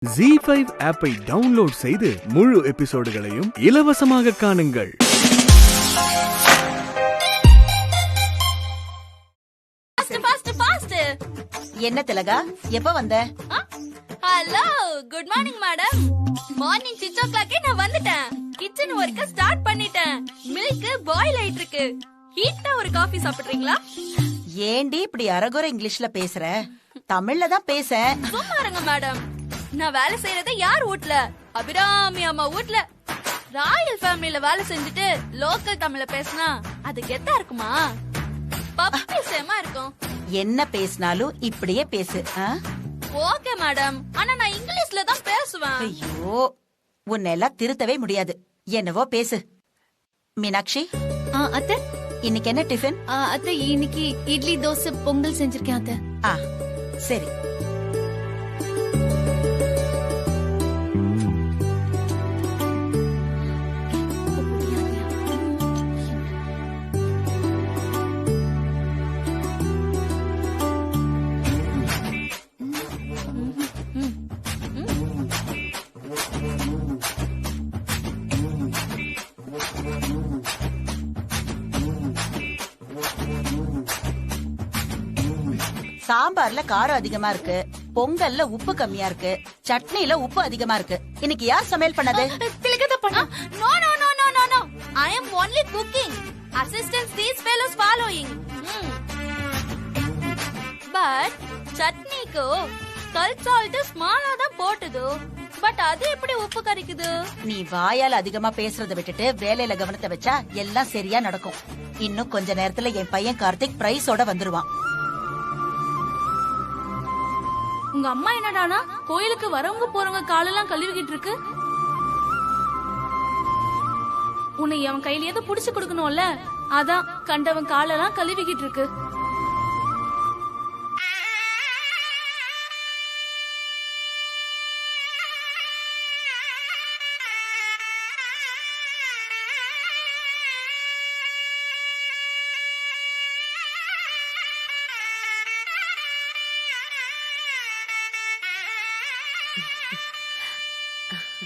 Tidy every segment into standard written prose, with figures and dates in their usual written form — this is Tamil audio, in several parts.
ZEE5 ஆப்பை டவுன்லோட் செய்து முழு எபிசோடுகளையும் இலவசமாக காணுங்கள். என்ன திலகா, எப்ப வந்த? Hello, good morning madam. Morning 6 o'clock நான் வந்துட்டேன். கிச்சன் ஒர்க்க ஸ்டார்ட் பண்ணிட்டேன். மில்க் பாயில் ஆயிட்டு இருக்கு. ஹீட்டா ஒரு காபி சாப்பிடுறீங்களா? ஏண்டி இப்படி அரகுற இங்கிலீஷ்ல பேசுற? தமிழ்ல தான் பேச. சும்மா இருங்க மேடம். நான் வேலை செய்யறது யார் வீட்ல? அபிராமி அம்மா வீட்ல. ராயல் ஃபேமிலில வேலை செஞ்சுட்டு லோக்கல் தமிழ்ல பேசினா அது கெத்தா இருக்குமா? பப்பி சேமா இருக்கும். என்ன பேசினாலும் இப்படியே பேசு. ஓகே மேடம், ஆனா நான் இங்கிலீஷ்ல தான் பேசுவேன். ஐயோ, உன்னை எல்லாம் திருத்தவே முடியாது. என்னவோ பேசு. மீனாட்சி, அத்தை, இன்னைக்கு என்ன டிஃபன்? அத்தை, இன்னைக்கு இட்லி தோசை பொங்கல் செஞ்சிருக்கேன் அத்தை. சரி. சாம்பார்ல காரம் அதிகமா இருக்கு, பொங்கல்ல உப்பு கம்மியா இருக்கு, சட்னில உப்பு அதிகமா இருக்கு. இன்னைக்கு யார் சமையல் பண்ணது? திலகா பண்ணா. No no no no no no. I am only cooking. Assistance these fellows following. But சட்னிக்கு கல் சால்ட் ஸ்மாலா தான் போட்டுது. பட் அது எப்படி உப்பு கரிக்குது? நீ வாயால அதிகமா பேசுறத விட்டுட்டு வேலையில கவனத்தை வச்சா எல்லாம் சரியா நடக்கும். இன்னும் கொஞ்ச நேரத்துல என் பையன் கார்த்திக் பிரைஸோட வந்துருவான். உங்க அம்மா என்னடானா கோயிலுக்கு வரவங்க போறவங்க காலெல்லாம் கழுவிக்கிட்டு இருக்கு. உன்னை அவன் கையிலேயே புடிச்சு கொடுக்கணும்ல, அதான் கண்டவன் காலெல்லாம் கழுவிக்கிட்டு இருக்கு.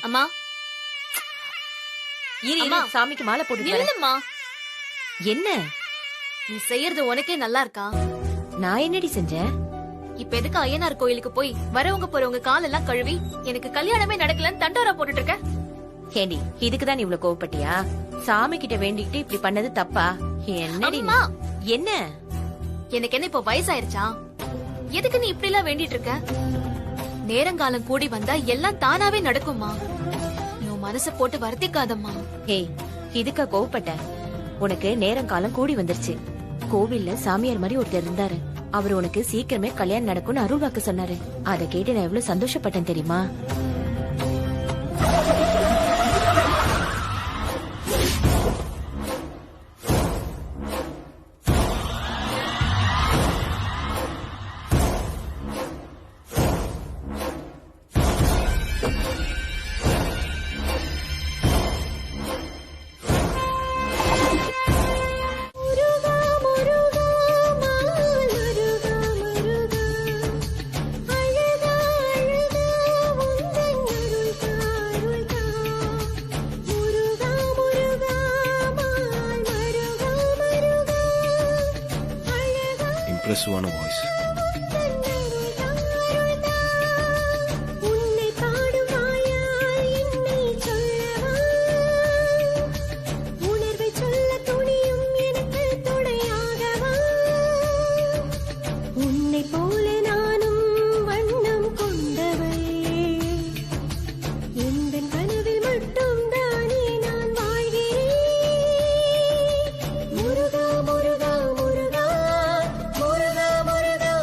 அம்மா, சாமிக்கு மாலை போட்டு இல்லம்மா. என்ன நீ செய்யறது உனக்கே நல்லா இருக்கா? நான் என்னடி செஞ்சேன்? இப்ப எதுக்கு ஐயனார் கோயிலுக்கு போய் வரவங்க போறவங்க காலெல்லாம் கழுவி எனக்கு கல்யாணமே நடக்கலன்னு தண்டோரா போட்டுட்டு இருக்க? ஏண்டி, இதுக்குதான் நீ இவ்வளவு கோவப்பட்டியா? சாமி கிட்ட வேண்டிக்கிட்டு இப்படி பண்ணது தப்பா? என்னடி அம்மா, என்ன? எனக்கு என்ன இப்ப வயசாயிருச்சா? எதுக்கு நீ இப்படி எல்லாம் வேண்டிட்டு இருக்க? நேரங்காலம் கூடி வந்தா எல்லாம் தானாவே நடக்குமா? நீ மனச போட்டு வருத்திக்காதம்மா. ஏய், இதுக்கா கோவப்பட்ட? உனக்கு நேரங்காலம் கூடி வந்துருச்சு. கோவில்ல சாமியார் மாதிரி ஒருத்தர் இருந்தாரு. அவர் உனக்கு சீக்கிரமே கல்யாணம் நடக்கும்னு அருள் வாக்கு சொன்னாரு. அதை கேட்டு நான் எவ்வளவு சந்தோஷப்பட்டேன் தெரியுமா? Impressive voice. முருகா முருகா முருகா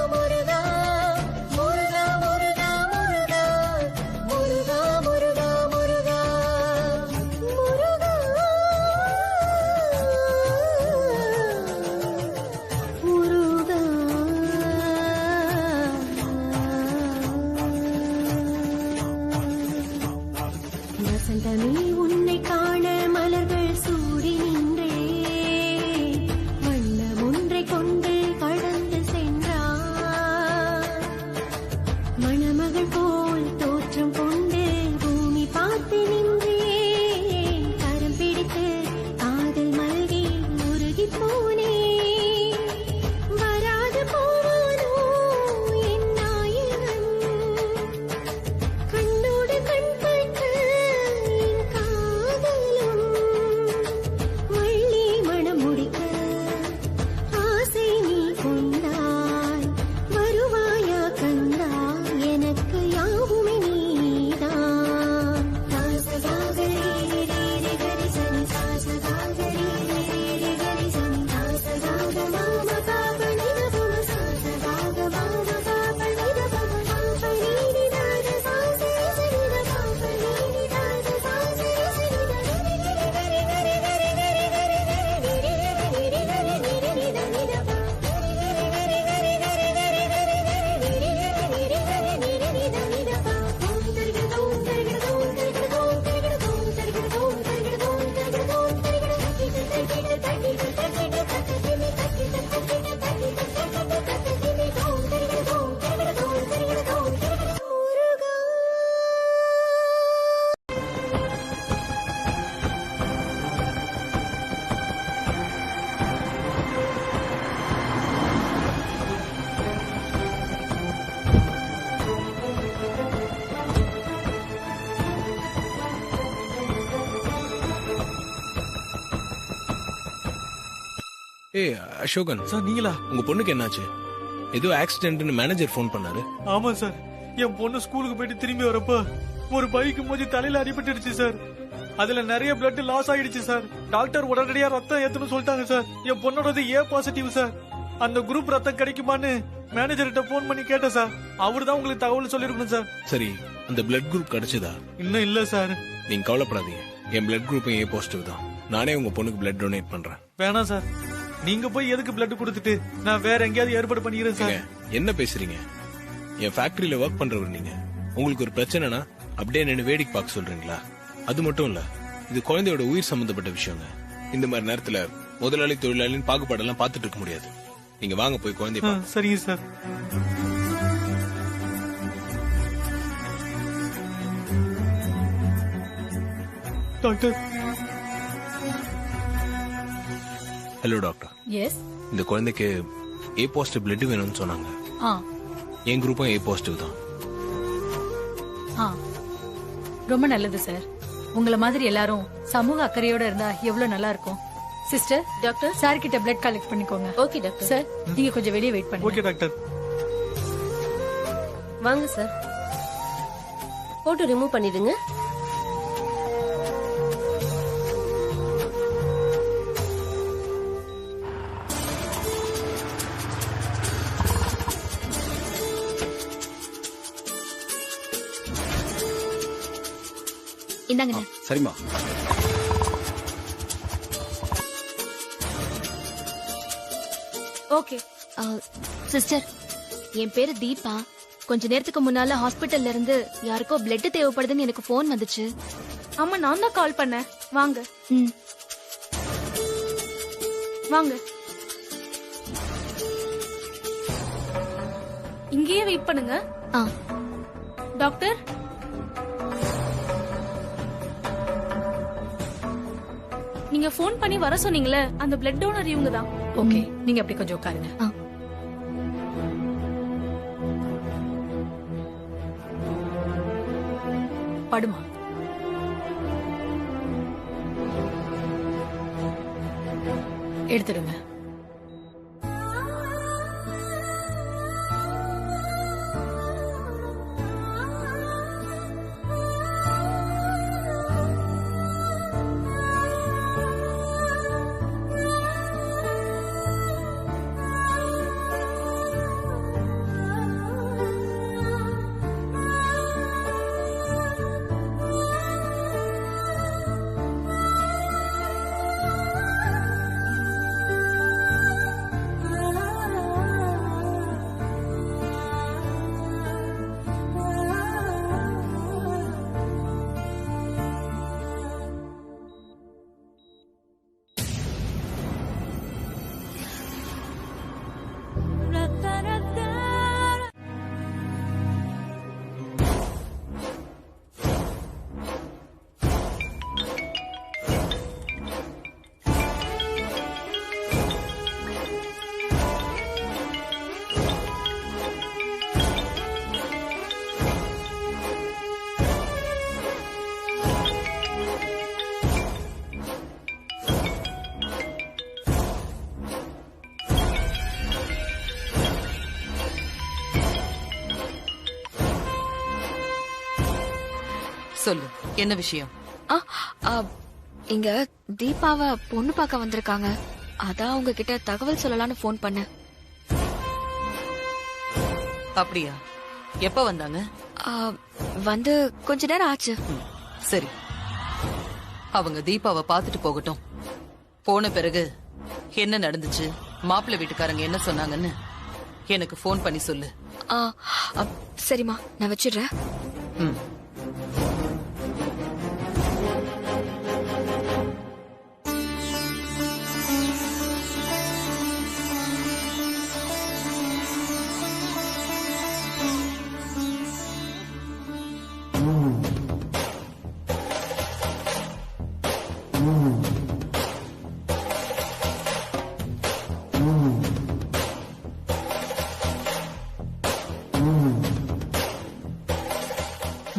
ஏய் அசோகன் சார் நீங்களா? உங்க பொண்ணுக்கு என்னாச்சு? ஏதோ ஆக்சிடென்ட்னு மேனேஜர் ஃபோன் பண்ணாரு. ஆமா சார், என் பொண்ணு ஸ்கூலுக்கு போயிட்டு திரும்பி வரப்ப ஒரு பைக் மோதி தலையில அடிபட்டுடுச்சு சார். அதுல நிறைய பிளட் லாஸ் ஆயிடுச்சு சார். டாக்டர் உடனடியா ரத்தம் ஏத்தணும் சொல்லிட்டாங்க sir. N பொண்ணோடது A positive sir. அந்த குரூப் ரத்தம் கிடைக்குமான்னு மேனேஜர்கிட்ட போன் பண்ணி கேட்டேன் சார். அவரு தான் உங்களுக்கு தகவல் சொல்லிருக்கணும் சார். சரி, அந்த பிளட் குரூப் கிடைச்சதா? இன்னும் இல்ல சார். நீங்க கவலைப்படாதீங்க, என் பிளட் குரூப்பும் ஏ பாசிட்டிவ் தான். நானே உங்க பொண்ணுக்கு பிளட் டொனேட் பண்றேன். வேணாம் சார், நீங்க போய் எதுக்கு பிளட் கொடுத்துட்டு நான் வேற எங்கேயாவது ஏற்பாடு பண்ணிக்கிறேன் சார். என்ன பேசுறீங்க? என் ஃபேக்டரியில ஒர்க் பண்றவர் நீங்க. உங்களுக்கு ஒரு பிரச்சனைனா அப்படியே நின்று வேடிக்கை பார்க்க சொல்றீங்களா? அது மட்டும் இல்ல, இது குழந்தையோட உயிர் சம்பந்தப்பட்ட விஷயங்க. இந்த மாதிரி நேரத்துல முதலாளி தொழிலாளின்னு பாகுபாடெல்லாம் பார்த்துட்டு இருக்க முடியாது. நீங்க வாங்க போய் குழந்தை. சரிங்க sir. Doctor. Hello doctor. Yes. இந்த குழந்தைக்கு ஏ பாசிட்டிவ் பிளட் வேணும்னு சொன்னாங்க. என் குரூப்பும் ஏ பாசிட்டிவ் தான். ரொம்ப நல்லது சார். உங்கள மாதிரி எல்லாரும் சமூக அக்கறையோட இருந்தா எவ்வளவு நல்லா இருக்கும். சிஸ்டர், டாக்டர் சார் கிட்ட பிளட் கலெக்ட் பண்ணிக்கோங்க. Okay doctor. சார், நீங்க கொஞ்சம் வெளியே வெயிட் பண்ணுங்க. Okay doctor. வாங்க சார், போட்டோ ரிமூவ் பண்ணிடுங்க. இந்தாங்க. சரிம்மா. ஓகே சிஸ்டர், என் பேரு தீபா. கொஞ்ச நேரத்துக்கு முன்னால ஹாஸ்பிட்டல்ல இருந்து யாருக்கோ பிளட் தேவைப்படுதுன்னு எனக்கு போன் வந்துச்சு. ஆமா, நான் தான் கால் பண்ணேன். வாங்க. வாங்க. இங்கேயே வெயிட் பண்ணுங்க. டாக்டர், நீங்க போன் பண்ணி வர சொன்னீங்களே, அந்த பிளட் டோனர் இவங்க தான். ஓகே, நீங்க அப்படி கொஞ்சம் உட்காருங்க. படுமா. எடுத்துடுங்க. சொல்லு, என்ன விஷயம்? இங்க தீபாவை பொண்ணு பார்க்க வந்திருக்காங்க. அதான் உங்ககிட்ட தகவல் சொல்லலாம்னு போன் பண்ணேன். அப்படியா? எப்ப வந்தாங்க? வந்து கொஞ்ச நேரம் ஆச்சு. சரி, அவங்க தீபாவை பார்த்துட்டு போகட்டும். போன பிறகு என்ன நடந்துச்சு, மாப்பிள்ளை வீட்டுக்காரங்க என்ன சொன்னாங்கன்னு எனக்கு போன் பண்ணி சொல்லு. சரிம்மா, நான் வச்சிடுறேன்.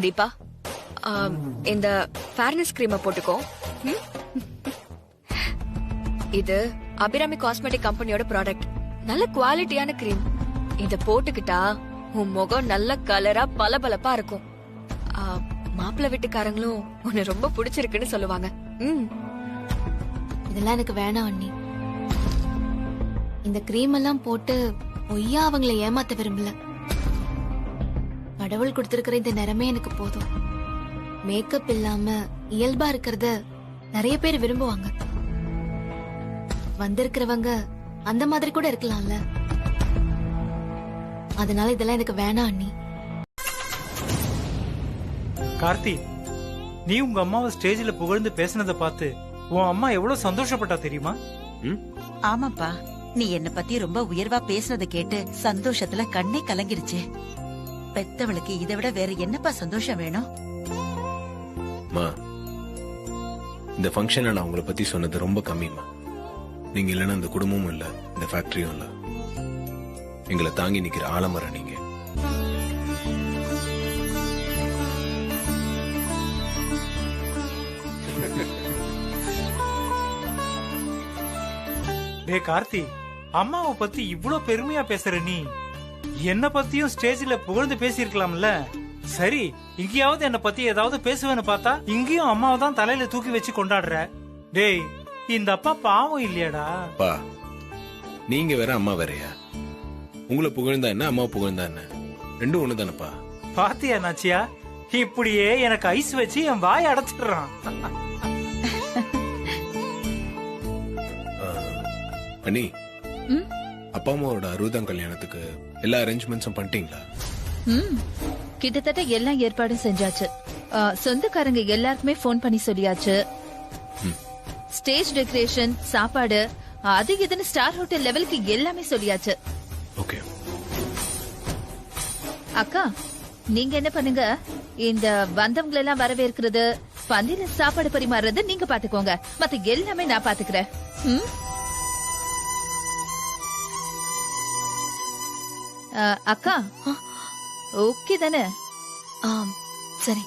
தீபா, இந்த ஃபேர்னஸ் கிரீமை போட்டுக்கோ. இது அபிராமி காஸ்மெட்டிக் கம்பெனியோட ப்ராடக்ட். நல்ல குவாலிட்டியான கிரீம். இத போட்டுக்கிட்டா உன் முகம் நல்ல கலரா பளபளப்பா இருக்கும். மாப்பிள்ளை வீட்டுக்காரங்களும் உன்னை ரொம்ப பிடிச்சிருக்குன்னு சொல்லுவாங்க. இதெல்லாம் எனக்கு வேணாம் அண்ணி. இந்த கிரீம் எல்லாம் போட்டு பொய்யா அவங்கள ஏமாத்த விரும்பல. கடவுள் கொடுத்திருக்கிற இந்த நிறமே எனக்கு போதும். மேக்கப் இல்லாம இயல்பா இருக்கிறத நிறைய பேர் விரும்புவாங்க. வந்திருக்கிறவங்க அந்த மாதிரி கூட இருக்கலாம்ல. அதனால இதெல்லாம் எனக்கு வேணாம் அண்ணி. கார்த்தி, நீ உங்க அம்மாவை ஸ்டேஜ்ல புகழ்ந்து பேசினதை பார்த்து உன் அம்மா எவ்வளவு சந்தோஷப்பட்டா தெரியுமா? ஆமாப்பா, நீ என்ன பத்தி ரொம்ப உயர்வா பேசுனதை கேட்டு சந்தோஷத்துல கண்ணே கலங்கிருச்சு. பெத்தவளுக்கு இதை விட வேற என்னப்பா சந்தோஷம் வேணும்? இந்த ஃபங்க்ஷன்ல நான் உங்களை பத்தி சொன்னது ரொம்ப கம்மிமா. நீங்க இல்லைன்னா இந்த குடும்பமும் இல்ல, இந்த ஃபேக்டரியும் இல்ல. எங்களை தாங்கி நிக்கிற ஆலமரம் நீங்க. டே கார்த்தி, அம்மாவை பத்தி இவ்ளோ பெருமையா பேசுற நீ என்ன பத்தியும் ஸ்டேஜ்ல புகழ்ந்து பேசியிருக்கலாம்ல. சரி, இங்கேயாவது என்ன பத்தி ஏதாவது பேசுவேன்னு பார்த்தா இங்கேயும் அம்மாவை தான் தலையில தூக்கி வச்சு கொண்டாடுற. டேய், இந்த அப்பா பாவம் இல்லையாடா? நீங்க வேற அம்மா வேறயா? உங்களை புகழ்ந்தா என்ன, அம்மா புகழ்ந்தா என்ன, ரெண்டும் ஒண்ணு தானப்பா. பாத்தியா நாச்சியா, இப்படியே எனக்கு ஐஸ் வச்சு என் வாய் அடைச்சிடுறான். அண்ணி, அப்பா அம்மாவோட 60ஆம் கல்யாணத்துக்கு எல்லா அரேஞ்ச்மெண்ட்ஸும் பண்ணிட்டீங்களா? கிட்டத்தட்ட எல்லா ஏற்பாடும் செஞ்சாச்சு. சொந்தக்காரங்க எல்லாருக்குமே போன் பண்ணி சொல்லியாச்சு. ஸ்டேஜ் டெக்கரேஷன், சாப்பாடு, அது இதுன்னு ஸ்டார் ஹோட்டல் லெவலுக்கு எல்லாமே சொல்லியாச்சு. ஓகே அக்கா, நீங்க என்ன பண்ணுங்க, இந்த வந்தவங்க எல்லாம் வரவேற்கிறது, பந்தில சாப்பாடு பரிமாறுறது நீங்க பாத்துக்கோங்க. மத்த எல்லாமே நான் பாத்துக்கிறேன். அக்கா, ஓகே தானே? சரி.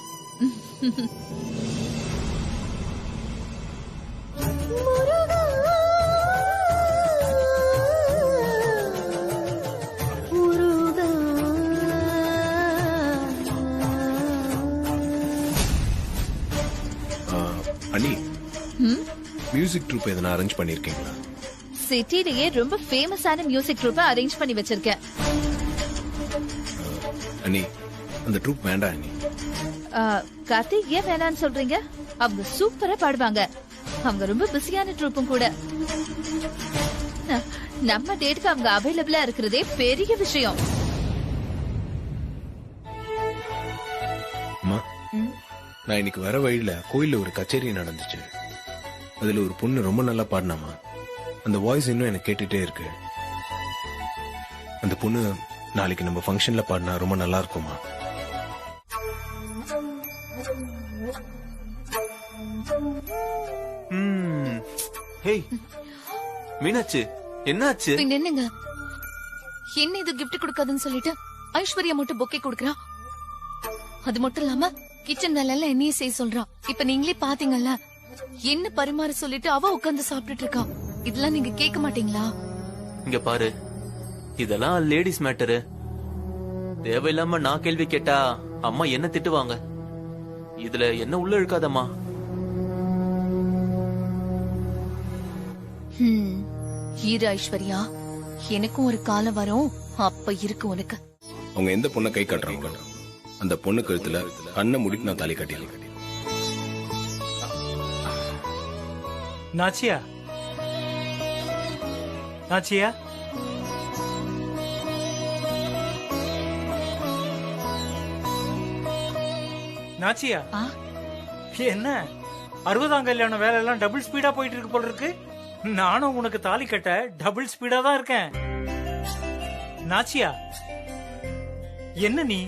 அண்ணி, மியூசிக் ட்ரூப் எதனா அரேஞ்ச் பண்ணிருக்கீங்களா? சிட்டிலேயே ரொம்ப ஃபேமஸான மியூசிக் ட்ரூப்பை அரேஞ்ச் பண்ணி வச்சிருக்கேன். அண்ணி, அந்த ட்ரூப் வேண்டாம் அண்ணி. கார்த்தி, ஏன் வேணான்னு சொல்றீங்க? அவங்க சூப்பரா பாடுவாங்க. அவங்க ரொம்ப பிஸியான ட்ரூப்பும் கூட. நம்ம டேட்டுக்கு அவங்க அவைலபிளா இருக்கிறதே பெரிய விஷயம். நான் இன்னைக்கு வர வழியில கோயில்ல ஒரு கச்சேரி நடந்துச்சு. அதுல ஒரு பொண்ணு ரொம்ப நல்லா பாடினாமா. அந்த வாய்ஸ் இன்னும் எனக்கு கேட்டுட்டே இருக்கு. அந்த பொண்ணு நாளைக்கு நம்ம ஃபங்க்ஷன்ல பாடினா ரொம்ப நல்லா இருக்குமா? மீனாட்சி, என்னாச்சு? என்னங்க, என்ன இது கிஃப்ட் கொடுக்காதுன்னு சொல்லிட்டு ஐஸ்வர்யா மட்டும் பொக்கே கொடுக்கறா. அது மட்டும் இல்லாம கிச்சன் வேலை எல்லாம் என்னையே செய்ய சொல்றா. இப்ப நீங்களே பாத்தீங்கல்ல, என்ன பரிமாற சொல்லிட்டு அவ உட்கார்ந்து சாப்பிட்டுட்டு இருக்கா. இதெல்லாம் நீங்க கேட்க மாட்டீங்களா? இங்க பாரு, இதெல்லாம் லேடிஸ் மேட்டரு. தேவையில்லாம நான் கேள்வி கேட்டா அம்மா என்ன திட்டுவாங்க. இதுல என்ன உள்ள இழுக்காதம்மா. ஈர ஐஸ்வர்யா, எனக்கும் ஒரு காலம் வரும், அப்ப இருக்கு உனக்கு. அவங்க எந்த பொண்ணை கை காட்டுறாங்க, அந்த பொண்ணு கழுத்துல கண்ணை மூடிட்டு நான் தாலி கட்டிடுறேன். நாச்சியா, நாச்சியா, நாச்சியா, என்ன 60ஆம் கல்யாணம் வேலை எல்லாம் டபுள் ஸ்பீடா போயிட்டு இருக்கு போல இருக்கு. நானும் உனக்கு தாலி கட்ட டபுள் ஸ்பீடா தான் இருக்கேன். நாச்சியா, என்ன நீ?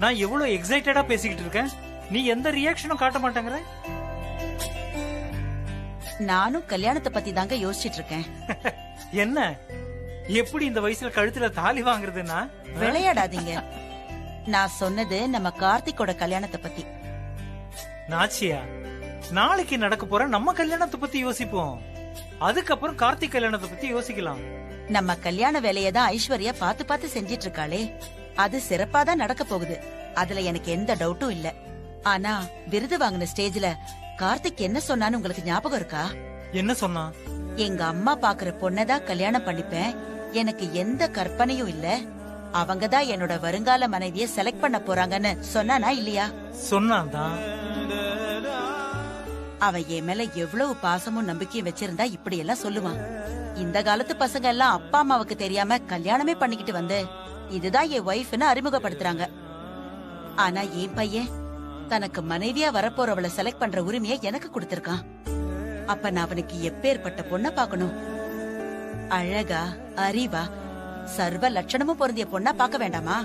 நான் எவ்வளவு எக்ஸைட்டடா பேசிக்கிட்டு இருக்கேன், நீ எந்த ரியாக்ஷனும் காட்ட மாட்டேங்கிற. நானும் கல்யாணத்தை பத்தி தாங்க யோசிச்சுட்டு இருக்கேன். என்ன, எப்படி இந்த வயசுல கழுத்துல தாலி வாங்குறதுன்னா? விளையாடாதீங்க. நான் சொன்னது நம்ம கார்த்திகோட கல்யாணத்தை பத்தி. நாச்சியா, நாளைக்கு நடக்க போற நம்ம கல்யாணத்தை பத்தி யோசிப்போம். அதுக்கப்புறம் கார்த்திக் கல்யாணத்தை பத்தி யோசிக்கலாம். நம்ம கல்யாண வேலையை தான் ஐஸ்வர்யா பார்த்து பார்த்து செஞ்சிட்டு இருக்காளே, அது சிறப்பா தான் நடக்க போகுது. அதுல எனக்கு எந்த டவுட்டும் இல்ல. ஆனா விருது வாங்கின ஸ்டேஜ்ல கார்த்திக் என்ன சொன்னான்னு உங்களுக்கு ஞாபகம் இருக்கா? என்ன சொன்னா? எங்க அம்மா பாக்குற பொண்ணதான் கல்யாணம் பண்ணிப்பேன், எனக்கு எந்த கற்பனையும் இல்ல, அவங்கதான் என்னோட வருங்கால மனைவிய செலக்ட் பண்ண போறாங்கன்னு சொன்னானா இல்லையா? சொன்னான்தான். அவன் என் மேல எவ்வளவு பாசமும் நம்பிக்கையும் வச்சிருந்தா இப்படி எல்லாம் சொல்லுவான். இந்த காலத்து பசங்க எல்லாம் அப்பா அம்மாவுக்கு தெரியாம கல்யாணமே பண்ணிக்கிட்டு வந்து இதுதான் என் ஒய்ஃப்னு அறிமுகப்படுத்துறாங்க. ஆனா என் பையன் தனக்கு மனைவியா வரப்போறவளை செலக்ட் பண்ற உரிமையை எனக்கு கொடுத்திருக்கான். அப்ப நான் அவனுக்கு எப்பேற்பட்ட பொண்ண பாக்கணும்? அழகா, அறிவா, சர்வ லட்சணமும் பொருந்திய பொண்ணா பாக்க வேண்டாமா?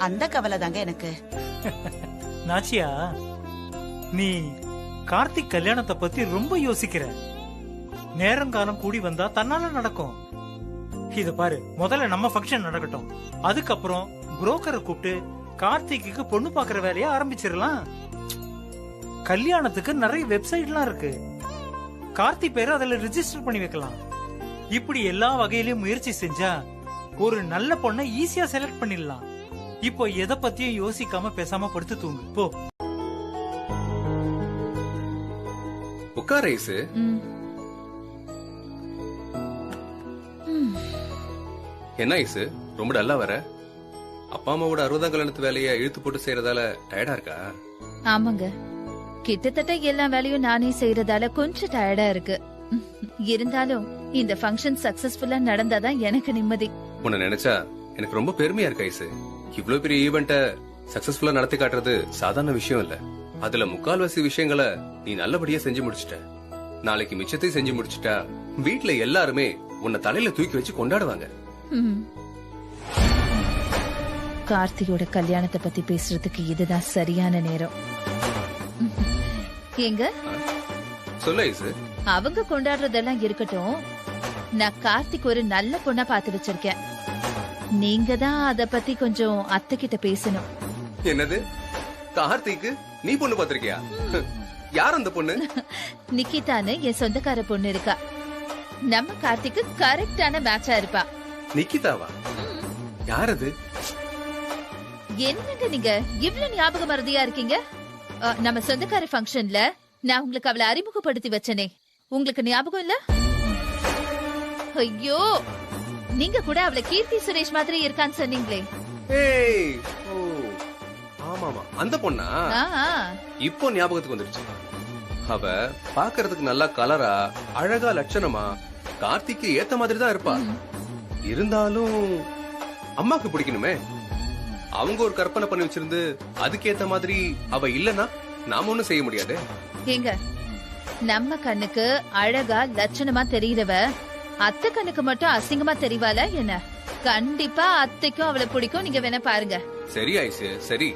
அந்த கவலை தாங்க எனக்கு. நாச்சியா, நீ கார்த்திக் கல்யாணத்தை பத்தி ரொம்ப யோசிக்கிற. நேரங்காலம் கூடி வந்தா தன்னால நடக்கும். இத பாரு, முதல்ல நம்ம ஃபங்க்ஷன் நடக்கட்டும், அதுக்கப்புறம் புரோக்கரை கூப்பிட்டு கார்த்திக்கு பொண்ணு பாக்குற வேலையை ஆரம்பிச்சிடலாம். கல்யாணத்துக்கு நிறைய வெப்சைட்லாம் இருக்கு, கார்த்திக் பேரை அதுல ரிஜிஸ்டர் பண்ணி வைக்கலாம். இப்படி எல்லா வகையிலயும் முயற்சி செஞ்சா ஒரு நல்ல பொண்ணை ஈஸியா செலக்ட் பண்ணிடலாம். இப்போ எதை பத்தியும் யோசிக்காம பேசாம படுத்து தூங்கு போ. உட்கார ஐசு. என்ன ஐசு ரொம்ப டல்லா வர? அப்பா அம்மாவோட 60ஆம் கல்யாணத்து வேலையை இழுத்து போட்டு செய்யறதால டயர்டா இருக்கா? ஆமாங்க, கிட்டத்தட்ட எல்லா வேலையும் நானே செய்யறதால கொஞ்சம் டயர்டா இருக்கு. இருந்தாலும் இந்த ஃபங்க்ஷன் சக்சஸ்ஃபுல்லா நடந்தாதான் எனக்கு நிம்மதி. உன்னை நினைச்சா எனக்கு ரொம்ப பெருமையா இருக்கு ஐசு. இவ்வளவு பெரிய ஈவெண்ட்ட சக்சஸ்ஃபுல்லா நடத்தி காட்டுறது சாதாரண விஷயம் இல்ல. அதுல முக்கால்வாசி விஷயங்களை நீ நல்லபடியா செஞ்சு முடிச்சிட்ட. நாளைக்கு மிச்சத்தையும் செஞ்சு முடிச்சிட்டா வீட்டுல எல்லாருமே உன்னை தலையில தூக்கி வச்சு கொண்டாடுவாங்க. கார்த்திகோட கல்யாணத்தை பத்தி பேசுறதுக்கு இதுதான் சரியான நேரம். எங்க சொல்ல ஐசு. அவங்க கொண்டாடுறதெல்லாம் இருக்கட்டும், நான் கார்த்திக் ஒரு நல்ல பொண்ணா பாத்து வச்சிருக்கேன். நீங்க தான் அத பத்தி கொஞ்சம் அத்தை கிட்ட பேசணும். என்னது? கார்த்திக்கு நீ பொண்ணு பாத்திருக்கியா? யார் அந்த பொண்ணு? நிக்கிதான்னு என் சொந்தக்கார பொண்ணு இருக்கா. நம்ம கார்த்திக்கு கரெக்டான மேட்சா இருப்பா. நிக்கிதாவா? யார் அது? என்னங்க நீங்க இவ்ளோ ஞாபக மறதியா இருக்கீங்க? நம்ம சொந்தக்கார ஃபங்க்ஷன்ல நான் உங்களுக்கு அவளை அறிமுகப்படுத்தி வச்சனே, உங்களுக்கு ஞாபகம் இல்ல? ஐயோ, நீங்க கூட அவளை கீர்த்தி சுரேஷ் மாதிரி இருக்கான்னு சொன்னீங்களே. ஏய், ஓ ஆமாமா, அந்த பொண்ணா? இப்போ ஞாபகத்துக்கு வந்துருச்சு. அவ பாக்குறதுக்கு நல்லா கலரா, அழகா, லட்சணமா கார்த்திக்கு ஏத்த மாதிரி தான் இருப்பா. இருந்தாலும் அம்மாக்கு பிடிக்கணுமே. அவங்க ஒரு கற்பனை பண்ணி வச்சிருந்து அதுக்கேத்த மாதிரி அவ இல்லனா நாம ஒண்ணும் செய்ய முடியாது. ஏங்க, நம்ம கண்ணுக்கு அழகா லட்சணமா தெரியுறவ அத்தை கண்ணுக்கு மட்டும் அசிங்கமா தெரிவாளா என்ன? கண்டிப்பா அத்தைக்கும் அவளை பிடிக்கும். நீங்க வேணா பாருங்க. சரி ஐசு, சரி.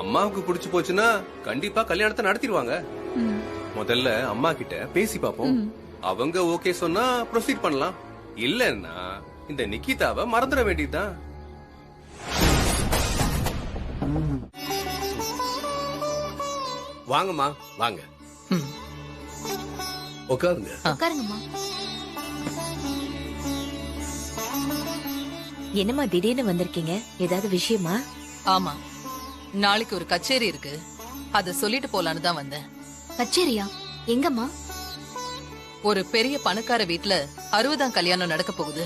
அம்மாவுக்கு பிடிச்சு போச்சுன்னா கண்டிப்பா கல்யாணத்தை நடத்திடுவாங்க. முதல்ல அம்மா கிட்ட பேசி பாப்போம். அவங்க ஓகே சொன்னா ப்ரொசீட் பண்ணலாம். இல்லன்னா இந்த நிக்கிதாவை மறந்துட வேண்டியதுதான். வாங்கம்மா, வாங்க உட்காருங்க. உட்காருங்கம்மா. என்னம்மா திடீர்னு வந்திருக்கீங்க? ஏதாவது விஷயமா? ஆமா, நாளைக்கு ஒரு கச்சேரி இருக்கு, அத சொல்லிட்டு போலான்னு தான் வந்தேன். கச்சேரியா? எங்கம்மா? ஒரு பெரிய பணக்கார வீட்ல 60ஆம் கல்யாணம் நடக்க போகுது.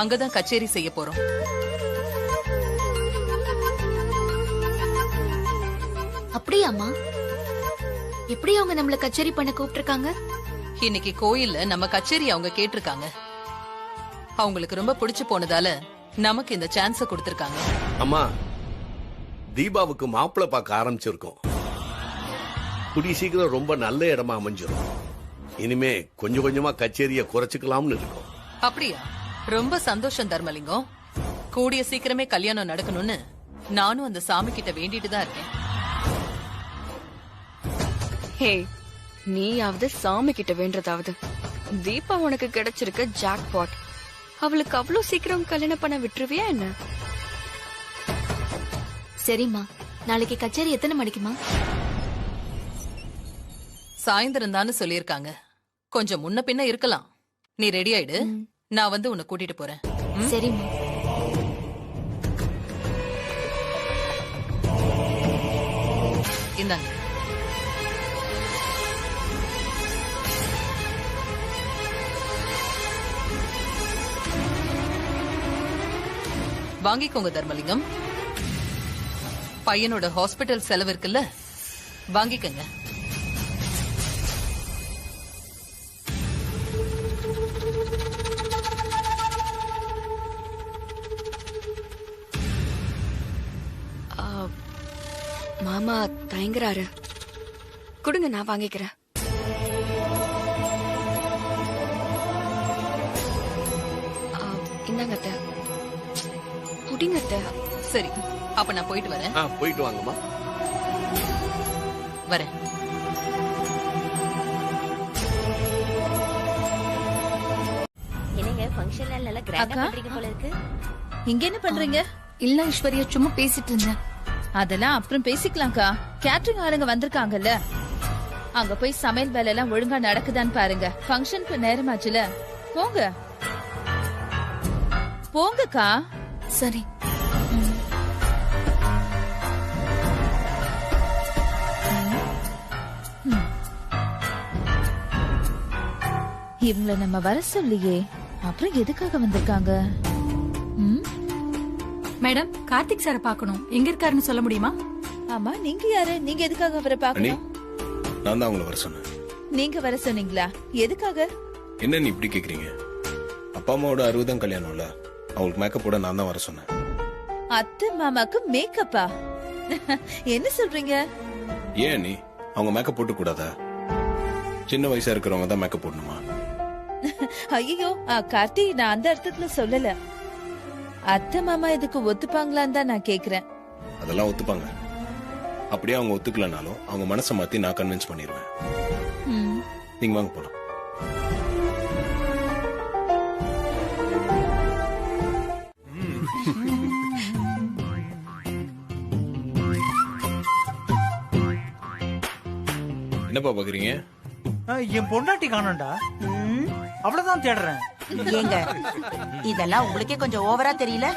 அங்கதான் கச்சேரி செய்ய போறோம். அப்படியாம்மா? எப்படி அவங்க நம்மள கச்சேரி பண்ண கூப்பிட்டிருக்காங்க? இன்னைக்கு கோயில்ல நம்ம கச்சேரி அவங்க கேட்டிருக்காங்க. அவங்களுக்கு ரொம்ப பிடிச்சு போனதால நமக்கு இந்த சான்ஸ கொடுத்திருக்காங்க. அம்மா, தீபாவுக்கு மாப்பிள்ளை பார்க்க ஆரம்பிச்சிருக்கோம். கூடிய சீக்கிரம் ரொம்ப நல்ல இடமா அமைஞ்சிரும். இனிமே கொஞ்சம் கொஞ்சமா கச்சேரிய குறைச்சுக்கலாம்னு இருக்கோம். அப்படியா? ரொம்ப சந்தோஷம் தர்மலிங்கம். கூடிய சீக்கிரமே கல்யாணம் நடக்கணும்னு நானும் அந்த சாமி கிட்ட வேண்டிட்டு தான் இருக்கேன். ஹே, நீயாவது சாமி கிட்ட வேண்டதாவது. தீபா உனக்கு கிடைச்சிருக்க ஜாக்பாட். அவளுக்கு அவ்வளவு சீக்கிரம் கல்யாணம் பண்ண விட்டுருவியா என்ன? சரிம்மா, நாளைக்கு கச்சேரி எத்தனை மணிக்குமா? சாயந்தரம் தானு சொல்லிருக்காங்க. கொஞ்சம் முன்ன பின்ன இருக்கலாம். நீ ரெடி ஆயிடு, நான் வந்து உன்னை கூட்டிட்டு போறேன். சரிம்மா. இந்தாங்க. வாங்கிக்கோங்க தர்மலிங்கம். பையனோட ஹாஸ்பிட்டல் செலவு இருக்குல்ல, வாங்கிக்கங்க. மாமா தயங்குறாரு. கொடுங்க, நான் வாங்கிக்கிறேன். இந்தாங்க அத்தை. குடிங்க அத்தை. சரி, அப்ப நான் போயிட்டு வரேன். போயிட்டு வாங்கம்மா. வரேன். என்னங்க ஃபங்க்ஷன்ல நல்லா கிராண்டா பண்றீங்க போல இருக்கு. இங்க என்ன பண்றீங்க? இல்ல ஐஸ்வர்யா, சும்மா பேசிட்டு இருந்தேன். அதெல்லாம் அப்புறம் பேசிக்கலாம்க்கா. கேட்டரிங் ஆளுங்க வந்திருக்காங்கல்ல, அங்க போய் சமையல் வேலை எல்லாம் ஒழுங்கா நடக்குதான்னு பாருங்க. ஃபங்க்ஷனுக்கு நேரமாச்சுல, போங்க போங்கக்கா. சரி. இவங்கள நம்ம வர சொல்லியே, அப்புறம் எதுக்காக வந்திருக்காங்க? மேடம், கார்த்திக் சார பாக்கணும். எங்க இருக்காருன்னு சொல்ல முடியுமா? ஆமா, நீங்க யாரு? நீங்க எதுக்காக அவரை பாக்கணும்? நான் தான் அவங்கள வர சொன்னேன். நீங்க வர சொன்னீங்களா? எதுக்காக? என்ன நீ இப்படி கேக்குறீங்க? அப்பா அம்மாவோட 60ஆம் கல்யாணம்ல, அவங்களுக்கு மேக்கப் போட நான் தான் வர சொன்னேன். அத்தை மாமாக்கு மேக்கப்பா? என்ன சொல்றீங்க? ஏன் நீ அவங்க மேக்கப் போட்டு கூடாதா? சின்ன வயசா இருக்கிறவங்க தான் மேக்கப் போடணுமா? ஐயோ கார்த்தி, நான் அந்த அர்த்தத்துல சொல்லல. அத்தை மாமா இதுக்கு ஒத்துப்பாங்களான்னு தான் நான் கேக்குறேன். அதெல்லாம் ஒத்துப்பாங்க. அப்படியே அவங்க ஒத்துக்கலனாலும் அவங்க மனசை மாத்தி நான் கன்வின்ஸ் பண்ணிடுவேன். நீங்க வாங்க போலாம். என்னப்பா பாக்குறீங்க? என் பொண்டாட்டி காணோம்டா. அவ்வளவுதான் தேடுறேன். ஏங்க, இதெல்லாம் உங்களுக்கே கொஞ்சம் ஓவரா தெரியல?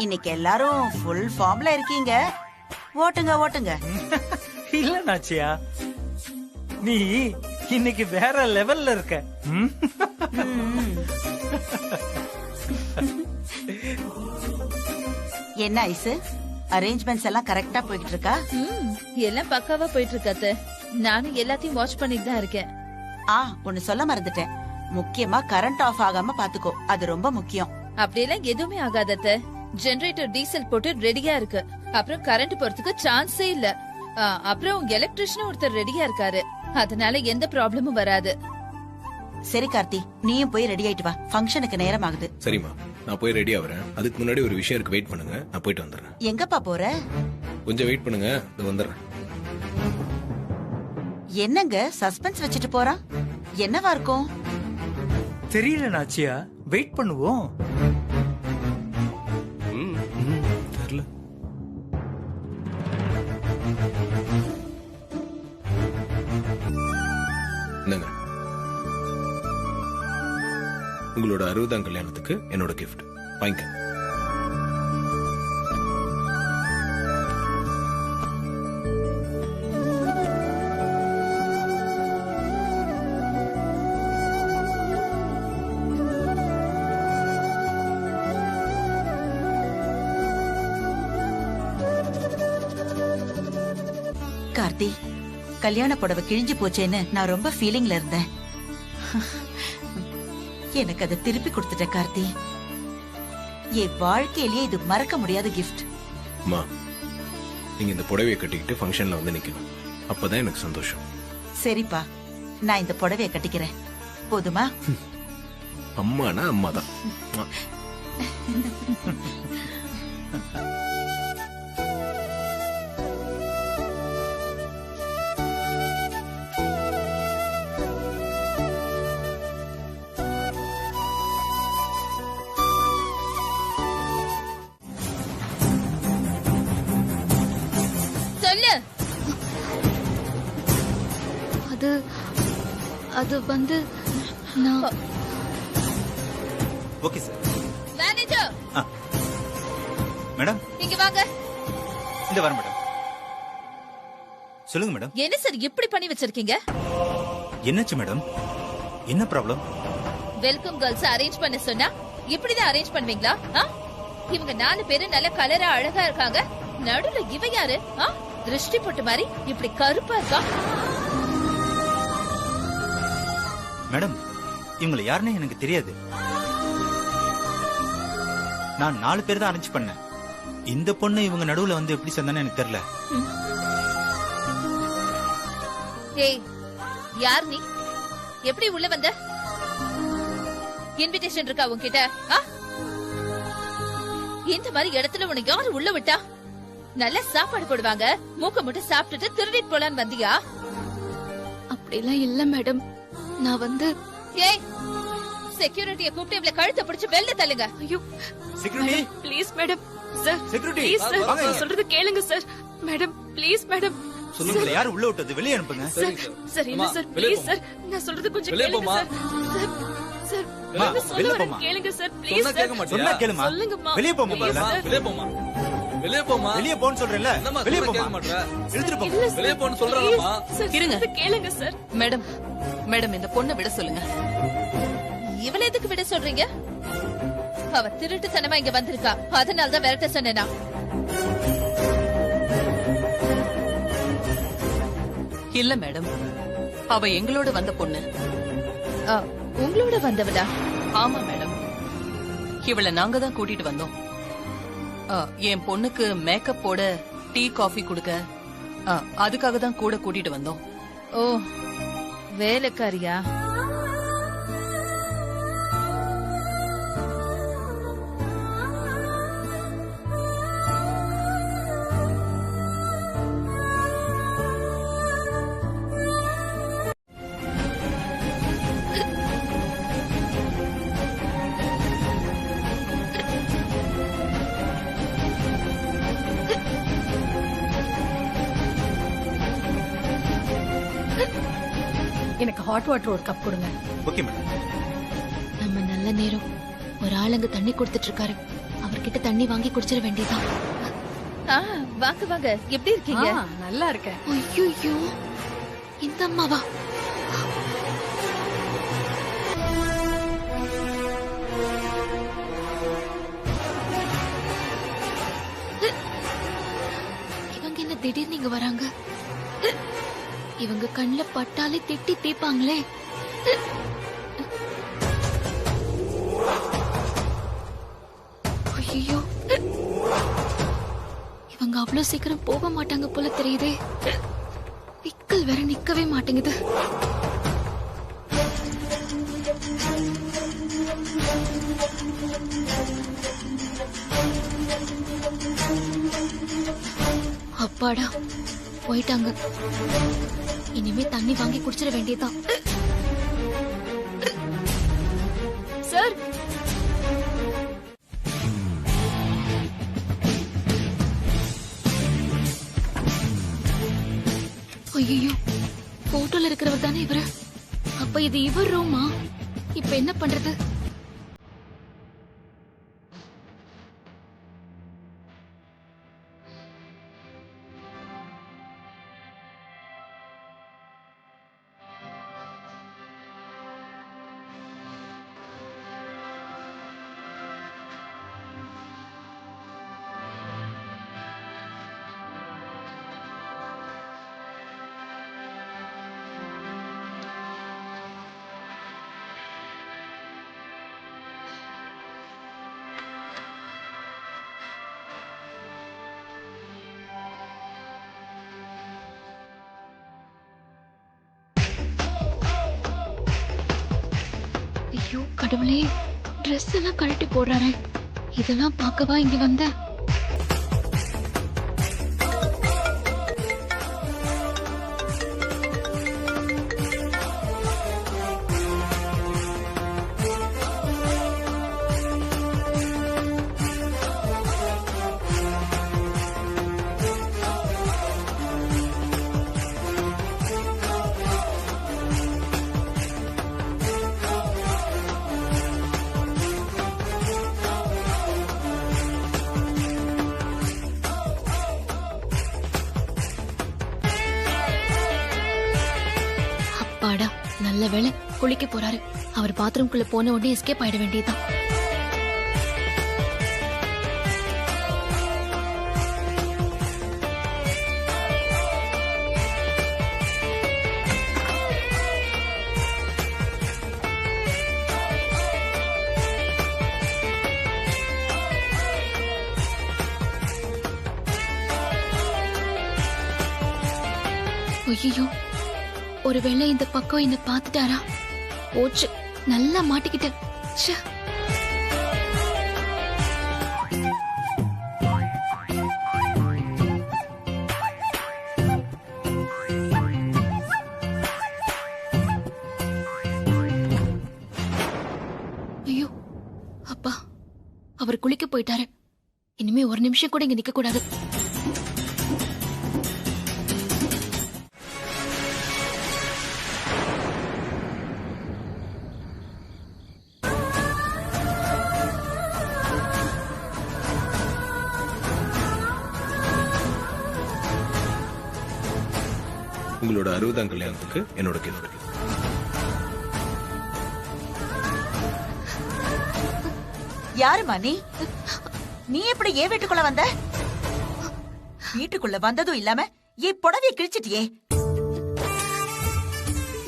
இன்னைக்கு எல்லாரும் ஃபுல் ஃபார்ம்ல இருக்கீங்க. ஓட்டுங்க ஓட்டுங்க. இல்ல நாச்சியா, நீ இன்னைக்கு வேற லெவல்ல இருக்க. என்ன ஐசு, அரேஞ்ச்மெண்ட்ஸ் எல்லாம் கரெக்டா போயிட்டு இருக்கா? எல்லாம் பக்காவா போயிட்டு இருக்காத்த. நானும் எல்லாத்தையும் வாட்ச் பண்ணிட்டு தான் இருக்கேன். ஒன்னு சொல்ல மறந்துட்டேன். முக்கியமா கரண்ட் ஆஃப் ஆகாம பாத்துக்கோ, அது ரொம்ப முக்கியம். அப்படியெல்லாம் எதுவுமே ஆகாதத்த. ஜெனரேட்டர் டீசல் போட்டு ரெடியா இருக்கு. அப்புறம் கரண்ட் போறதுக்கு சான்ஸே இல்ல. அப்புறம் எலக்ட்ரிஷியன் ஒருத்தர் ரெடியா இருக்காரு. அதனால எந்த ப்ராப்ளமும் வராது. சரி கார்த்தி, நீயும் போய் ரெடி ஆயிட்டு வா. ஃபங்க்ஷனுக்கு நேரம் ஆகுது. சரிம்மா, நான் போய் ரெடி ஆவறேன். அதுக்கு முன்னாடி ஒரு விஷயம் இருக்கு, வெயிட் பண்ணுங்க. நான் போயிட்டு வந்துடுறேன். எங்கப்பா போற? கொஞ்சம் வெயிட் பண்ணுங்க, இது வந்துடுறேன். என்னங்க சஸ்பென்ஸ் வச்சுட்டு போறான்? என்னவா இருக்கும்? தெரியல நாச்சியா, வெயிட் பண்ணுவோம். தெரியல. என்னங்க, உங்களோட 60ஆம் கல்யாணத்துக்கு என்னோட கிஃப்ட் வாங்கிக்க. கார்த்தி, கல்யாண புடவை கிழிஞ்சு போச்சேன்னு நான் ரொம்ப ஃபீலிங்ல இருந்தேன். எனக்கு அதை திருப்பி கொடுத்துட்ட கார்த்தி. என் வாழ்க்கையிலேயே இது மறக்க முடியாத கிஃப்ட். அம்மா, நீங்க இந்த புடவையை கட்டிக்கிட்டு ஃபங்க்ஷன்ல வந்து நிக்கணும். அப்பதான் எனக்கு சந்தோஷம். சரிப்பா, நான் இந்த புடவையை கட்டிக்கிறேன். போதுமா? அம்மானா அம்மா தான். அது வந்து நான் ஓகே சார். மேனேஜர் மேடம் இங்க வாங்க. இந்த வர மேடம். சொல்லுங்க மேடம். என்ன சார் இப்படி பண்ணி வச்சிருக்கீங்க? என்னாச்சு மேடம்? என்ன ப்ராப்ளம்? வெல்கம் கேர்ள்ஸ் அரேஞ்ச் பண்ண சொன்னா இப்படிதான் அரேஞ்ச் பண்ணுவீங்களா? இவங்க 4 பேரும் நல்ல கலரா அழகா இருக்காங்க. நடுவுல இவ யாரு? திருஷ்டி போட்டு மாதிரி இப்படி கருப்பா இருக்கா. மேடம் இவங்களை யாருன்னு எனக்கு தெரியாது. நான் 4 பேர் தான் அரேஞ்ச் பண்ணேன். இந்த பொண்ணு இவங்க நடுவுல வந்து எப்படி சேர்ந்தான்னு எனக்கு தெரியல. ஏய் யார் நீ? எப்படி உள்ள வந்த? இன்விடேஷன் இருக்கா உன்கிட்ட? இந்த மாதிரி இடத்துல உனக்கு யாரு உள்ள விட்டா? நல்ல சாப்பாடு போடுவாங்க, மூக்க மட்டும் சாப்பிட்டுட்டு திருடிட்டு போலான்னு வந்தியா? அப்படிலாம் இல்ல மேடம். நான் வந்து ஏய் செக்யூரிட்டியை கூப்பிட்டு இவளை கழுத்தை பிடிச்சு வெளில தள்ளுங்க. ஐயோ security please madam. Sir security please sir சொல்றது கேளுங்க சார். Madam please madam. சொல்லுங்க யாரு உள்ள விட்டது? வெளியே அனுப்புங்க. சார் இல்ல சார் ப்ளீஸ் சார் நான் சொல்றது கொஞ்சம் கேளுங்க சார். சார் என்ன சொல்ல வரேன் கேளுங்க சார் ப்ளீஸ் சார். சொன்னா கேளுமா. சொல்லுங்கம்மா. வெளியே போமா. வெளியே போமா. வெளியே போமா. வெளியே போன்னு சொல்றேன்ல. வெளியே போமா. எடுத்துட்டு போ. வெளியே போன்னு சொல்றாங்கம்மா. இருங்க. கேளுங்க சார். மேடம் மேடம் இந்த பொண்ணை விட சொல்லுங்க. இவளை எதுக்கு விட சொல்றீங்க? அவ திருட்டுத்தனமா இங்க வந்திருக்கா, அதனாலதான் விரட்ட சொன்னேனா? இல்ல மேடம், அவ எங்களோட வந்த பொண்ணு. உங்களோட வந்தவளா? ஆமா மேடம், இவளை நாங்க தான் கூட்டிட்டு வந்தோம். என் பொண்ணுக்கு மேக்கப் போட, டீ காஃபி குடுக்க, அதுக்காக தான் கூட கூட்டிட்டு வந்தோம். ஓ வேலைக்காரியா? எனக்கு ஹாட் வாட்டர் ஒரு கப் கொடுங்க. Okay madam. நம்ம நல்ல நேரம். ஒரு ஆளுங்க தண்ணி கொடுத்துட்டு இருக்காரு. அவர்கிட்ட தண்ணி வாங்கி குடிச்சிட வேண்டியதான். வாங்க வாங்க. எப்படி இருக்கீங்க? நல்லா இருக்கேன். ஐயோ இந்த அம்மாவா? இவங்க என்ன திடீர்னு இங்க வராங்க? இவங்க கண்ணுல பட்டாலே திட்டி தீப்பாங்களே. ஐயோ இவங்க அவ்வளவு சீக்கிரம் போக மாட்டாங்க போல தெரியுதே. விக்கல் வேற நிக்கவே மாட்டேங்குது. அப்பாடா போயிட்டாங்க. இனிமே தண்ணி வாங்கி குடிச்சிட வேண்டியதான். சார் ஐயோ போட்டோல இருக்கிறவர் தானே இவரு? அப்ப இது இவர் ரூமா? இப்ப என்ன பண்றது? ஐயோ கடவுளே, ட்ரெஸ் எல்லாம் கழட்டி போடுறாரு. இதெல்லாம் பார்க்கவா இங்க வந்த? அப்பாடா நல்ல வேளை குளிக்க போறாரு. அவர் பாத்ரூம்குள்ள போன உடனே எஸ்கேப் ஆயிட வேண்டியதுதான். ஐயோ, ஒருவேளை இந்த பக்கம் என்ன பாத்துட்டாரா? போச்சு, நல்லா மாட்டிக்கிட்டேன். ச்சே. ஐயோ அப்பா, அவர் குளிக்க போயிட்டாரு. இனிமே ஒரு நிமிஷம் கூட இங்க நிக்க கூடாது. உங்களோட 60ஆம் கல்யாணத்துக்கு என்னோட கேள்வி. யாருமா நீ? நீ எப்படி ஏன் வீட்டுக்குள்ள வந்த? வீட்டுக்குள்ள வந்ததும் இல்லாம என் புடவைய கிழிச்சிட்டியே.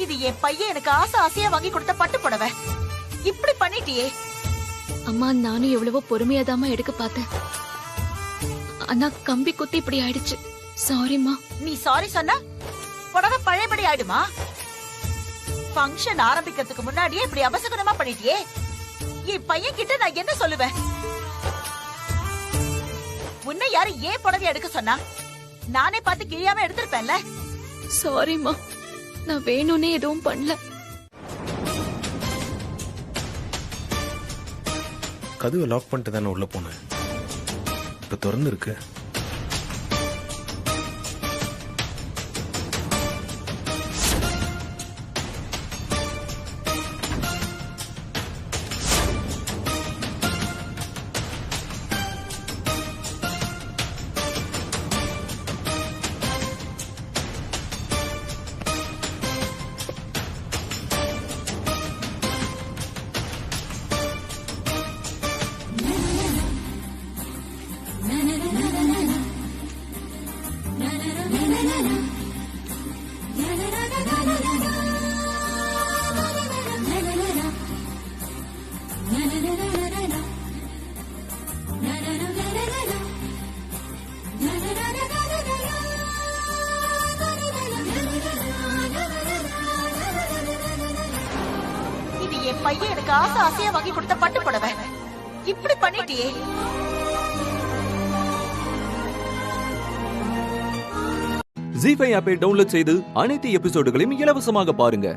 இது என் பையன் எனக்கு ஆசையா வாங்கி கொடுத்த பட்டு புடவை. இப்படி பண்ணிட்டியே. அம்மா, நானும் எவ்வளவோ பொறுமையாதாமா எடுக்க பார்த்தேன். ஆனா கம்பி குத்தி இப்படி ஆயிடுச்சு. சாரிம்மா. நீ சாரி சொன்னா புடவை பழையபடி ஆயிடுமா? ஃபங்க்ஷன் ஆரம்பிக்கிறதுக்கு முன்னாடியே இப்படி அபசகுனமா பண்ணிட்டியே. என் பையன் கிட்ட நான் என்ன சொல்லுவேன்? உன்னை யாரு ஏன் புடவை எடுக்க சொன்னா? நானே பார்த்து கிழியாம எடுத்திருப்பேன்ல. சாரிம்மா, நான் வேணும்னே எதுவும் பண்ணல. கதவை லாக் பண்ணிட்டு தானே உள்ள போனேன். இப்ப திறந்து இருக்கு. என் பையன் எனக்கு ஆசையா வாங்கி கொடுத்த பட்டு புடவை. இப்படி பண்ணிட்டியே. ஜீ5 ஆப்பை டவுன்லோட் செய்து அனைத்து எபிசோடுகளையும் இலவசமாக பாருங்க.